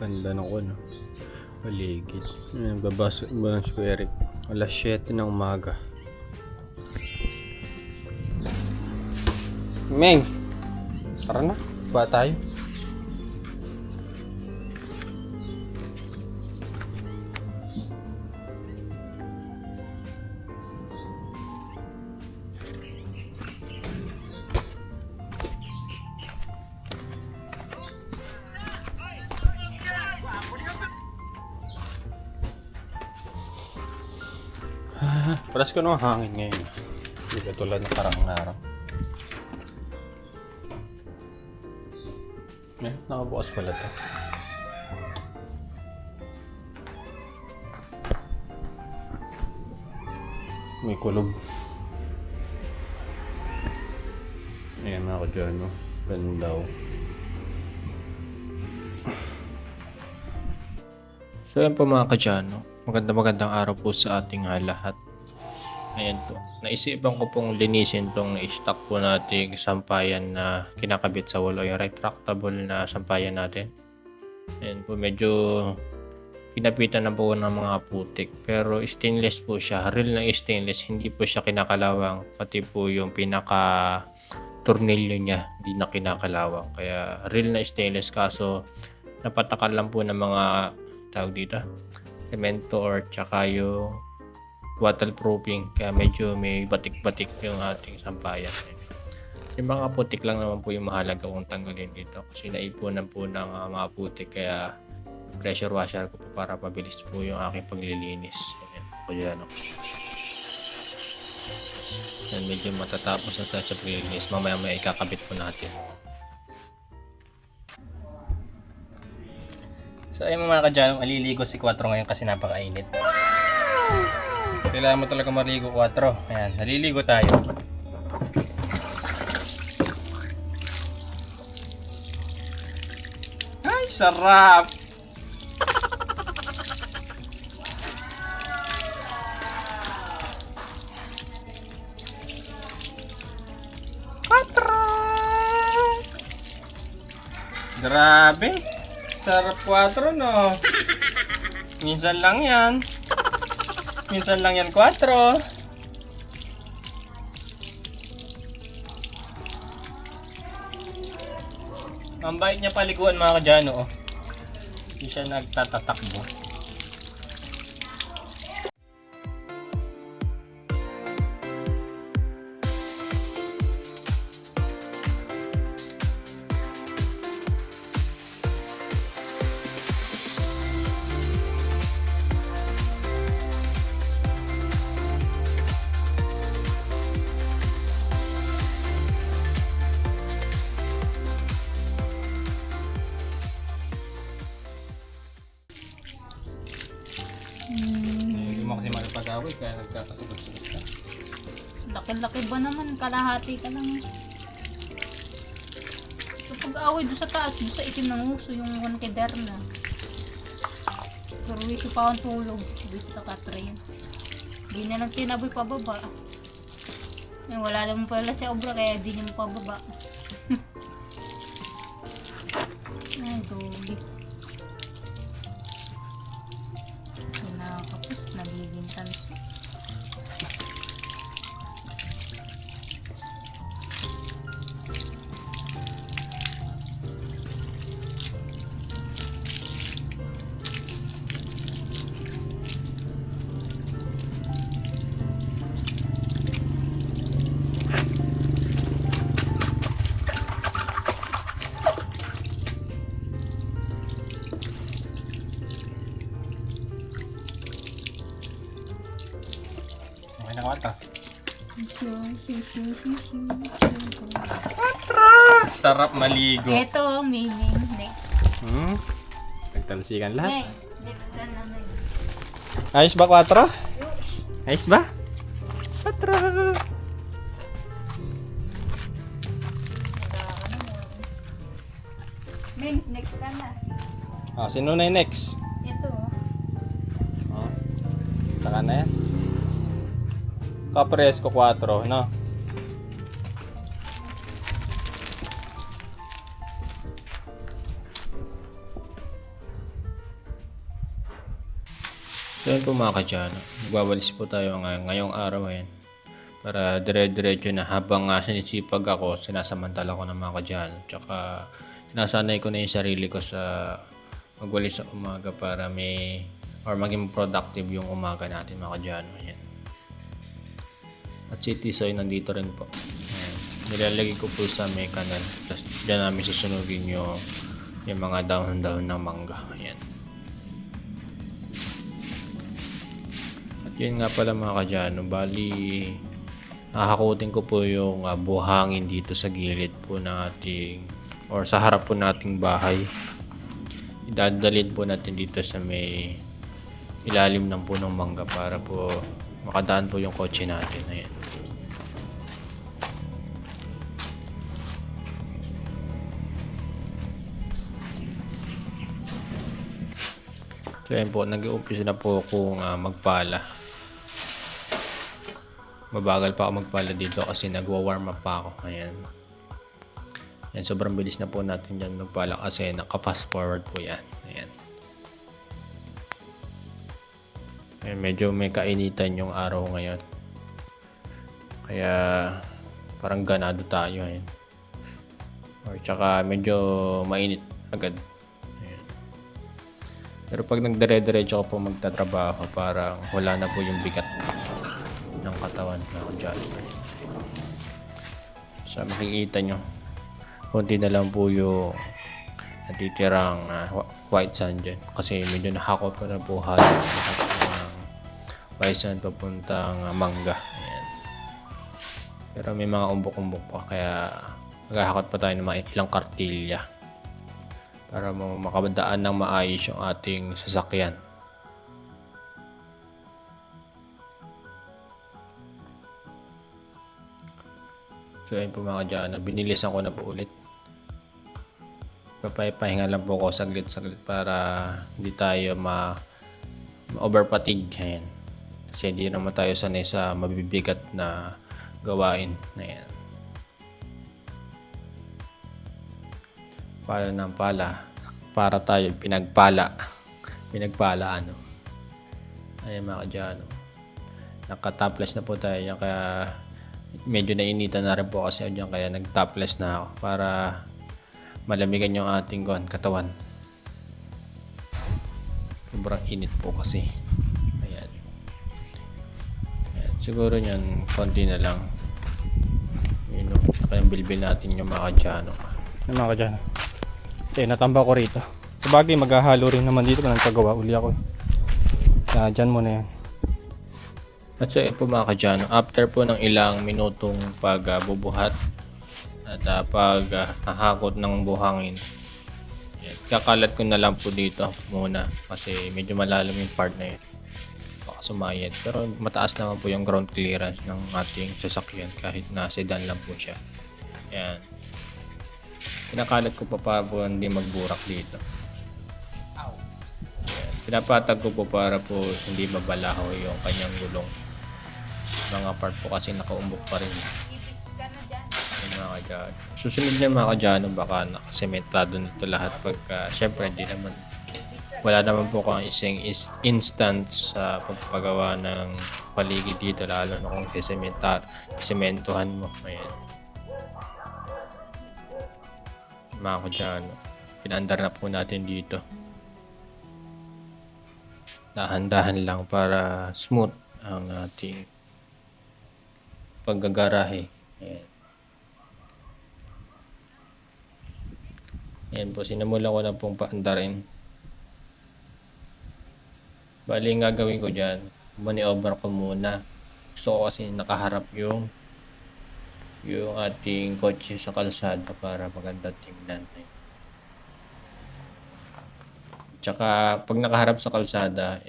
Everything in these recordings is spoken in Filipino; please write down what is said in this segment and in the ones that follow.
Ganda ng ano, paligid. Babas ko Eric. Alas 7 ng umaga. Meng! Tara na, ba tayo? Paras ko ng hangin ngayon. Hindi ka tulad ng parang araw. Nakabukas pala to. May kulog. Ayan mga kadyano. Bandaw. So yan po mga kadyano. Magandang araw po sa ating lahat. Ayan po. Naisipan ko pong linisin tong na-stock po nating sampayan na kinakabit sa wall o yung retractable na sampayan natin. Ayan po. Medyo pinapitan na po ng mga putik. Pero stainless po siya. Real na stainless. Hindi po siya kinakalawang. Pati po yung pinaka tornilyo niya. Hindi na kinakalawang. Kaya real na stainless. Kaso napatakal lang po ng mga tawag dito. Semento or tsaka yung waterproofing, kaya medyo may batik-batik yung ating sampayan. Yung mga putik lang naman po yung mahalaga kung tanggalin dito kasi naipunan po ng mga putik, kaya pressure washer ko po para mabilis po yung aking paglilinis. Ayan po dyan. Yan, medyo matatapos na tayo sa paglilinis. Mamaya may ikakabit po natin. So ayun mga kadyanong, aliligo si 4 ngayon kasi napakainit. Kailangan mo talaga maligo 4. Ayan, naliligo tayo. Ay, sarap! Grabe! Sarap 4, no? Minsan lang yan. Minsan lang yan 4. Ang bait niya paliguan mga kadyano, oh. Hindi siya nagtatatakbo. Hindi mo kasi malipag-away kaya nagkakasugot-sugot ka. Laki-laki ba naman? Kalahati ka lang. Kapag away doon sa taas, doon sa itim ng uso, yung one kay Derna. Pero wisi pa akong tulog. Doon sa Katrin. Hindi na lang tinaboy pababa. Wala naman pala si Obra kaya di niya pababa. Ay, dobi. Nakakapos, nagiging tanso. Okay na 4. Sarap maligo. Ito, meaning. Next. Nagtalsikan lahat. Next ka naman. Ayos ba 4? Ayos ba? 4! Ming, next ka na. Sino na yung next? Ito. Saka na yan. Kapares ko 4, no? So yun po mga kadyano, magwawalis po tayo ngayong araw ngayon. Para dire-diretso na habang sinisipag ako, sinasamantala ko ng mga kadyano. Tsaka sinasanay ko na yung sarili ko sa magwalis sa umaga para maging productive yung umaga natin mga kadyano. Ayan. At si Tisoy nandito rin po. Ayan. Nilalagay ko po sa may kanal. Tapos dyan namin susunugin yung mga dahon-dahon ng mangga. Ayan. At yun nga pala mga kadyano, bali hahakutin ko po yung buhangin dito sa gilid po ng ating or sa harap po nating bahay. Idadalhin po natin dito sa may ilalim ng punong mangga para po makadaan po yung kotse natin. Ayan. So ayan po, nag-uumpisa na po akong magpala. Mabagal pa ako magpala dito kasi nagwa-warm up pa ako. Ayan. Ayan, sobrang bilis na po natin dyan magpala kasi naka-fast forward po yan. Ayan. Ayan, medyo may kainitan yung araw ngayon. Kaya parang ganado tayo. Ayan. Or tsaka medyo mainit agad. Ayan. Pero pag nagdire-diretso ako po magtatrabaho, parang wala na po yung bigat ng katawan na dyan. So makikita nyo, konti na lang po yung natitirang white sand dyan. Kasi medyo nahakot ko na po halos lahat ng white sand papuntang mangga. Ayan. Pero may mga umbok-umbok pa, kaya maghahakot pa tayo ng mga ilang kartilya para makabadaan ng maayos yung ating sasakyan. So ayun po mga kadyano, binilisan ko na po ulit. Papahinga lang po ako saglit-saglit para hindi tayo ma-overfatigue. Ayan. Kasi hindi naman tayo sanay sa mabibigat na gawain. Ayan. Pala ng pala. Para tayo pinagpala. Pinagpala ano. Ayan mga kadyano. Naka-topless na po tayo. Kaya medyo nainitan na rin po kasi dyan, kaya nag-topless na ako para malamigan yung ating katawan. Sobrang init po kasi. Ayan. Ayan. Siguro yan, konti na lang. Yun o, kayang bilbil natin yung mga kadyano. Yung mga kadyano. Natamba ko rito. Sabagay, maghahalo rin naman dito na nagkagawa uli ako. Kaya dyan muna yan. At so po mga kadyano, after po ng ilang minutong pagbubuhat at paghahakot ng buhangin, kakalat ko na lang po dito muna kasi medyo malalim yung part na yun. Baka sumayad. Pero mataas naman po yung ground clearance ng ating sasakyan kahit na sedan lang po siya. Ayan. Pinakalat ko pa para po hindi magburak dito. Ayan. Pinapatag ko po para po hindi mabalaho yung kanyang gulong. Mga part po kasi nakaumbok pa rin. Yung mga kadyano. Susunod na mga kadyano, baka nakasementado nito lahat pagka syempre hindi naman wala naman po kung isang instance sa pagpagawa ng paligid dito, lalo na kung sementuhan mo. Ayan. Mga kadyano, pinandar na po natin dito. Dahan-dahan lang para smooth ang ating paggagarahe. Ayan. Ayan po, sinimulan ko na pong paandarin. Bali, yung gagawin ko dyan, mani-over ko muna. Gusto ko kasi nakaharap yung ating kotse sa kalsada para maganda tingnan. Tsaka, pag nakaharap sa kalsada,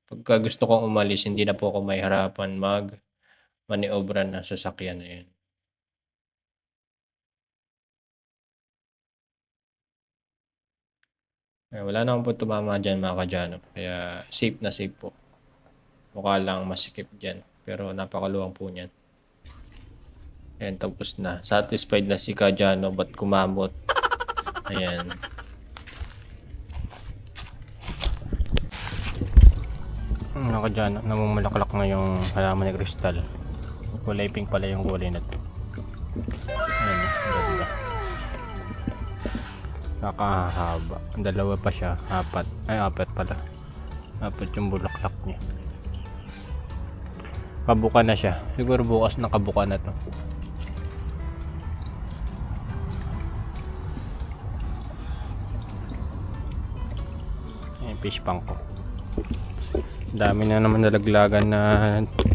pagka gusto kong umalis, hindi na po ako may harapan maniobra na sasakyan na yun. Wala naman po tumama dyan mga kadyano. Kaya safe na safe po. Mukha lang masikip dyan. Pero napakaluwang po niyan. Ayan, tapos na. Satisfied na si kadyano, ba't kumamot? Ayan. Ano ka dyan, namumulaklak na yung halaman ni Crystal. Kulay pink pala yung kulay na to. Ayan, ganda. Nakahaba. Dalawa pa siya, apat. Ay, apat pala. Apat yung bulaklak niya. Kabuka na siya. Siguro bukas nakabuka na to. Ayan, fish pang ko. Dami na naman nalaglagan na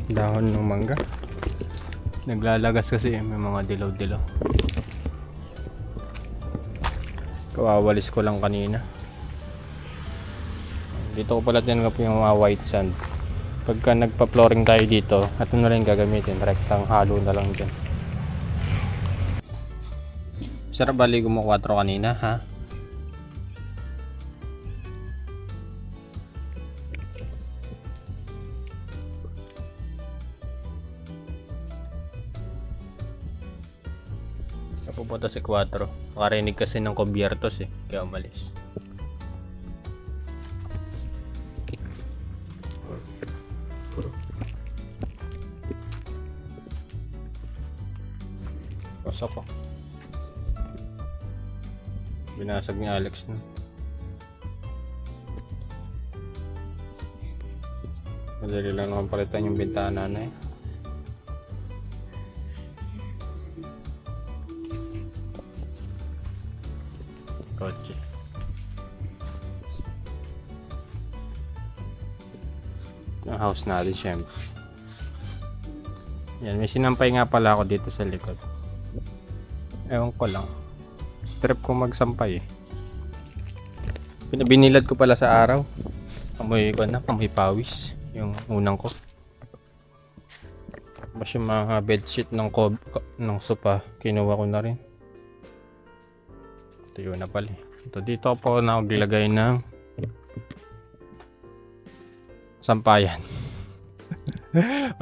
dahon ng mangga. Naglalagas kasi may mga dilaw-dilaw. Kawawalis ko lang kanina. Dito ko pala tinanggap yung mga white sand. Pagka nagpa-flooring tayo dito, ito na rin gagamitin. Rektang halo na lang dyan. Sarap bali mo 4 kanina, ha? Pupunta si 4. Makarinig kasi ng kubyertos eh. Kaya umalis. Pasok ko. Binasag ni Alex na. Madali lang naman palitan yung bintana na eh. Kotse. Yung house natin syempre. Yan, may sinampay nga pala ako dito sa likod. Ewan ko lang. Trip ko magsampay eh. Binilad ko pala sa araw. Amoy ko na, amoy pawis. Yung unang ko. Tapos yung mga bedsheet ng sopa, kinuha ko na rin. Ito yun na pala. Ito dito po na maglagay ng sampayan.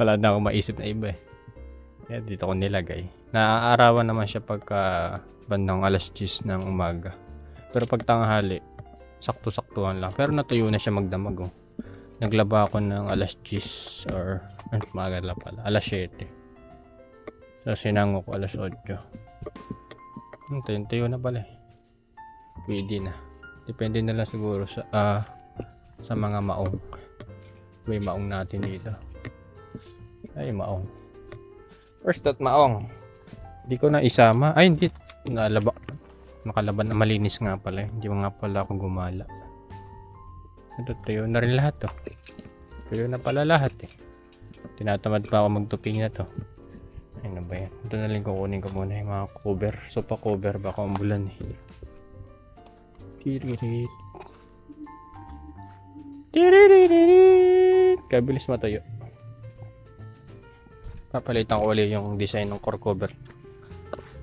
Wala na akong maisip na iba eh. Kaya dito ko nilagay. Naaarawan naman siya pagka bandang alas 10 ng umaga. Pero pag tanghali, sakto-saktuhan lang. Pero natuyo na siya magdamag oh. Naglaba ako ng alas 10 or umaga lang pala. Alas 7. So sinango ko alas 8. Tayo na pala eh. Pwede na. Depende na lang siguro sa mga maong. May maong natin dito. Ay, maong. First that maong. Hindi ko na isama. Ay, hindi. Nakalaban na malinis nga pala. Hindi nga pala ako gumala. Ito, tuyo na rin lahat to. Tuyo na pala lahat eh. Tinatamad pa ako magtuping na to. Ay, ano ba yan? Ito na lang kukunin ko muna yung mga cover. Sopa cover. Baka umulan eh. Tiririt. Tiririt. Kabilis matayo. Papalitan ko ulit yung design ng core cover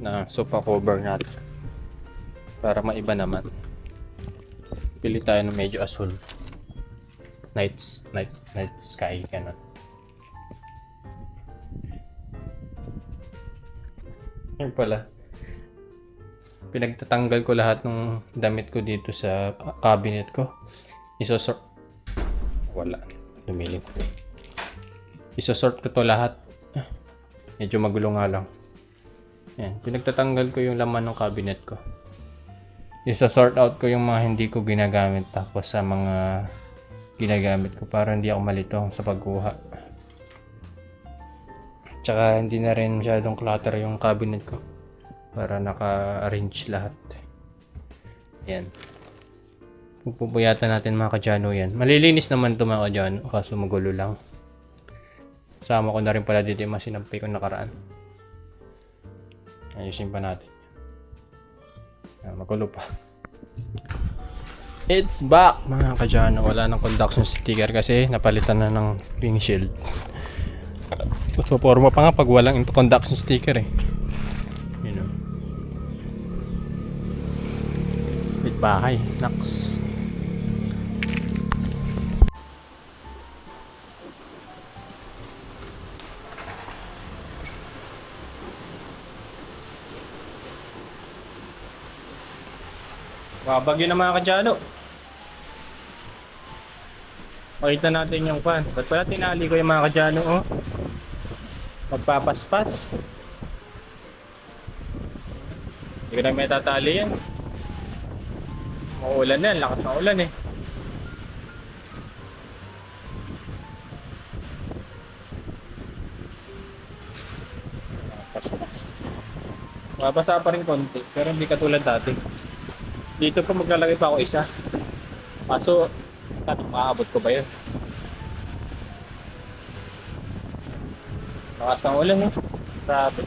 na sofa cover natin para maiba naman. Pili tayo ng medyo asul. Night sky ganun. Ayun pala. Pinagtatanggal ko lahat ng damit ko dito sa cabinet ko. Isosort. Wala. Lumilim. Isosort ko to lahat. Medyo magulo nga lang. Yan. Pinagtatanggal ko yung laman ng cabinet ko. Isosort out ko yung mga hindi ko ginagamit. Tapos sa mga ginagamit ko para hindi ako malito sa pagkuha. Tsaka hindi na rin masyadong clutter yung cabinet ko. Para naka-arrange lahat. Yan. Pupuyatan natin mga kadyano yan. Malilinis naman ito mga kadyano. Kaso magulo lang. Sama ko na rin pala dito yung masinampay ko nakaraan. Ayusin pa natin. Magulo pa. It's back mga kadyano. Wala nang conduction sticker kasi napalitan na ng windshield. So forma pa nga pag walang conduction sticker eh. You know. Bahay, naks. Babagyo na mga kadyano. Pakita natin yung pan. Ba't pala tinali ko yung mga kadyano, oh? Magpapaspas. Hindi ko na may tatali yan. Maulan yan, lakas ng ulan eh. Paspas. Mabasa pa rin konti, pero hindi katulad dati. Dito pa maglalagay pa ako isa. Kaso, tanong maaabot ko ba yun? Lakas ng ulan eh. Grabe.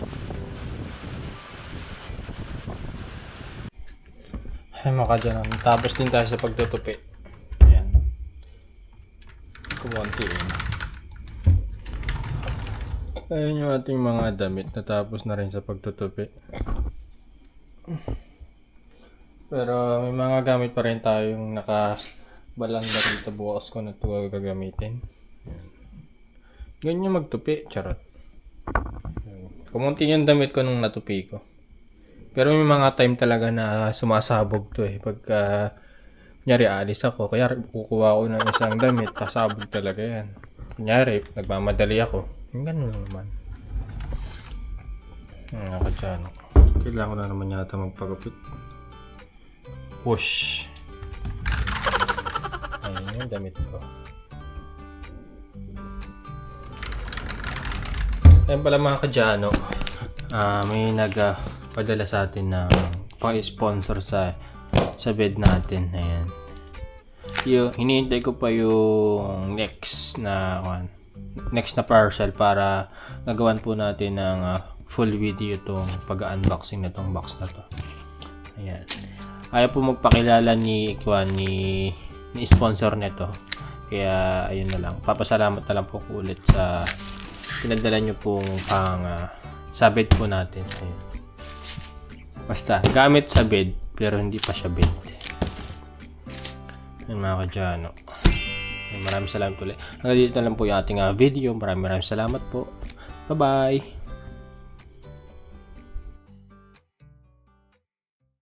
Ay mga dyan. Tapos din tayo sa pagtutupi. Ayan. Kumonti eh. Ayan yung ating mga damit. Natapos na rin sa pagtutupi. Pero may mga gamit pa rin tayong nakabalang na rito. Bukas ko na ito gagamitin. Ayan. Ganyan magtupi. Charot. Kumunti yung damit ko nung natupi ko. Pero may mga time talaga na sumasabog to eh. Pagka kunyari alis ako, kaya kukuha ko ng isang damit, kasabog talaga yan. Kunyari, nagmamadali ako. Yung ganun lang naman. Nakadyano. Kailangan ko na naman yata magpagupit. Whoosh! Ayun yung damit ko. Ayun pala mga kadyano. May nagpadala sa atin ng pang-sponsor sa bed natin. Ayan. Hinihintay ko pa yung next na parcel para nagawan po natin ng full video itong pag-unboxing na itong box na to. Ayan. Ayaw po magpakilala ni sponsor nito. Kaya ayun na lang. Papasalamat na lang po ko ulit sa pinadala nyo pong sa bed po natin. Ayan. Basta, gamit sa bed, pero hindi pa siya bed. Ayan mga kadyano. Maraming salamat ulit. Hanggang dito na lang po yung ating video. Maraming salamat po. Bye-bye!